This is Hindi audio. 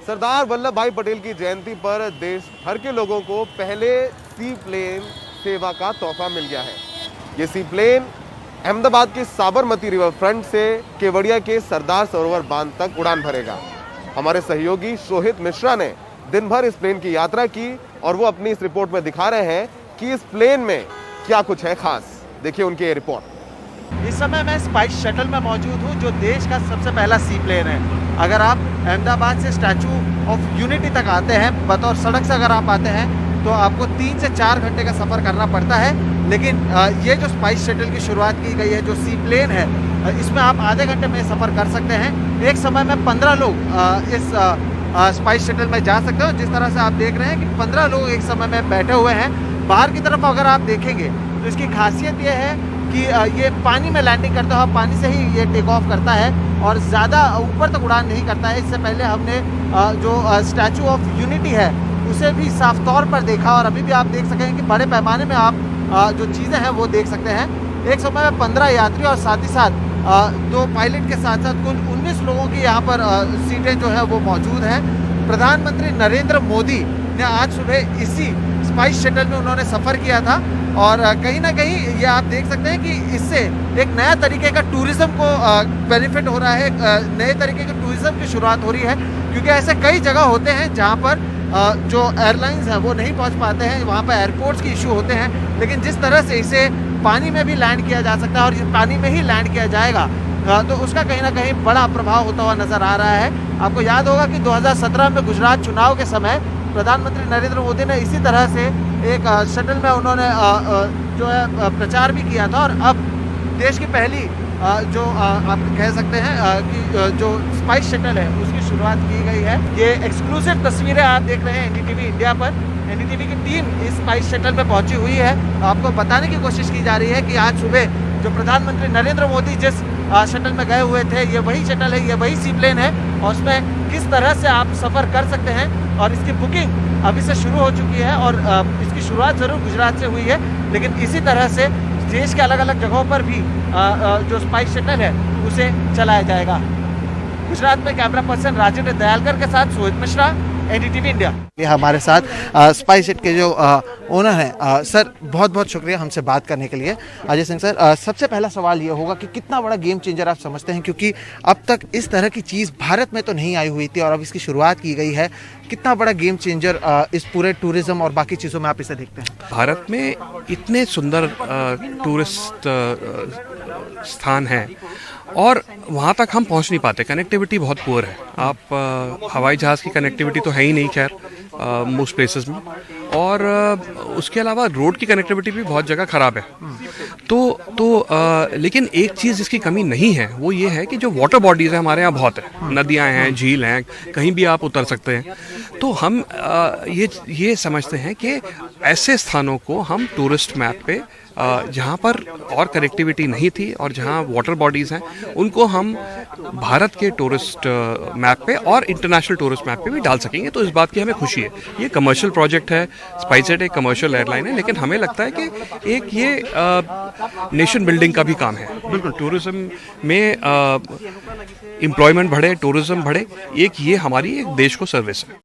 सरदार वल्लभ भाई पटेल की जयंती पर देश भर के लोगों को पहले सी प्लेन सेवा का तोहफा मिल गया है। ये सी प्लेन अहमदाबाद के साबरमती रिवर फ्रंट से केवड़िया के सरदार सरोवर बांध तक उड़ान भरेगा। हमारे सहयोगी शोहित मिश्रा ने दिन भर इस प्लेन की यात्रा की और वो अपनी इस रिपोर्ट में दिखा रहे हैं कि इस प्लेन में क्या कुछ है खास। देखिए उनकी ये रिपोर्ट। इस समय मैं स्पाइस शटल में मौजूद हूँ, जो देश का सबसे पहला सी प्लेन है। अगर आप अहमदाबाद से स्टैचू ऑफ यूनिटी तक आते हैं, बतौर सड़क से अगर आप आते हैं तो आपको 3 से 4 घंटे का सफ़र करना पड़ता है। लेकिन ये जो स्पाइस शटल की शुरुआत की गई है, जो सी प्लेन है, इसमें आप आधे घंटे में सफ़र कर सकते हैं। एक समय में 15 लोग इस स्पाइस शटल में जा सकते हो। जिस तरह से आप देख रहे हैं कि 15 लोग एक समय में बैठे हुए हैं। बाहर की तरफ अगर आप देखेंगे तो इसकी खासियत ये है कि ये पानी में लैंडिंग करता है, पानी से ही ये टेक ऑफ करता है और ज़्यादा ऊपर तक उड़ान नहीं करता है। इससे पहले हमने जो स्टैचू ऑफ यूनिटी है उसे भी साफ तौर पर देखा और अभी भी आप देख सकें कि बड़े पैमाने में आप जो चीज़ें हैं वो देख सकते हैं। एक समय में 15 यात्री और साथ ही साथ 2 पायलट के साथ साथ कुल 19 लोगों की यहाँ पर सीटें जो है वो मौजूद हैं। प्रधानमंत्री नरेंद्र मोदी ने आज सुबह इसी स्पाइस शटल में उन्होंने सफ़र किया था और कहीं ना कहीं ये आप देख सकते हैं कि इससे एक नया तरीके का टूरिज़्म को बेनिफिट हो रहा है, नए तरीके के टूरिज़्म की शुरुआत हो रही है। क्योंकि ऐसे कई जगह होते हैं जहाँ पर जो एयरलाइंस हैं वो नहीं पहुँच पाते हैं, वहाँ पर एयरपोर्ट्स की इशू होते हैं। लेकिन जिस तरह से इसे पानी में भी लैंड किया जा सकता है और ये पानी में ही लैंड किया जाएगा तो उसका कहीं ना कहीं बड़ा प्रभाव होता हुआ नज़र आ रहा है। आपको याद होगा कि 2017 में गुजरात चुनाव के समय प्रधानमंत्री नरेंद्र मोदी ने इसी तरह से एक शटल में उन्होंने जो है प्रचार भी किया था। और अब देश की पहली जो आप कह सकते हैं कि जो स्पाइस शटल है उसकी शुरुआत की गई है। ये एक्सक्लूसिव तस्वीरें आप देख रहे हैं एनडीटीवी इंडिया पर। एनडीटीवी की टीम इस स्पाइस शटल में पहुंची हुई है। आपको बताने की कोशिश की जा रही है कि आज सुबह जो प्रधानमंत्री नरेंद्र मोदी जिस शटल में गए हुए थे, ये वही शटल है, ये वही सी प्लेन है और उसमें किस तरह से आप सफ़र कर सकते हैं। और इसकी बुकिंग अभी से शुरू हो चुकी है और इसकी शुरुआत ज़रूर गुजरात से हुई है, लेकिन इसी तरह से देश के अलग अलग जगहों पर भी जो स्पाइस शटल है उसे चलाया जाएगा। गुजरात में कैमरा पर्सन राजेंद्र दयालकर के साथ शोहित मिश्रा, एनडीटीवी इंडिया। ये हमारे साथ स्पाइस शटल के जो ओनर हैं। सर बहुत बहुत शुक्रिया हमसे बात करने के लिए। अजय सिंह सर, सबसे पहला सवाल ये होगा कि कितना बड़ा गेम चेंजर आप समझते हैं, क्योंकि अब तक इस तरह की चीज़ भारत में तो नहीं आई हुई थी और अब इसकी शुरुआत की गई है। कितना बड़ा गेम चेंजर इस पूरे टूरिज्म और बाकी चीज़ों में आप इसे देखते हैं? भारत में इतने सुंदर टूरिस्ट स्थान हैं और वहाँ तक हम पहुँच नहीं पाते, कनेक्टिविटी बहुत पुअर है। आप हवाई जहाज़ की कनेक्टिविटी तो है ही नहीं खैर मोस्ट प्लेसेस में, और उसके अलावा रोड की कनेक्टिविटी भी बहुत जगह ख़राब है। लेकिन एक चीज़ इसकी कमी नहीं है, वो ये है कि जो वाटर बॉडीज़ हैं हमारे यहाँ बहुत है, नदियाँ हैं, झील हैं, कहीं भी आप उतर सकते हैं। तो हम ये समझते हैं कि ऐसे स्थानों को हम टूरिस्ट मैप पे जहाँ पर और कनेक्टिविटी नहीं थी और जहाँ वाटर बॉडीज़ हैं उनको हम भारत के टूरिस्ट मैप पे और इंटरनेशनल टूरिस्ट मैप पे भी डाल सकेंगे। तो इस बात की हमें खुशी है। ये कमर्शियल प्रोजेक्ट है, स्पाइसजेट एक कमर्शियल एयरलाइन है, लेकिन हमें लगता है कि एक ये नेशन बिल्डिंग का भी काम है। बिल्कुल, टूरिज्म में एम्प्लॉयमेंट बढ़े, टूरिज्म बढ़े, एक ये हमारी एक देश को सर्विस है।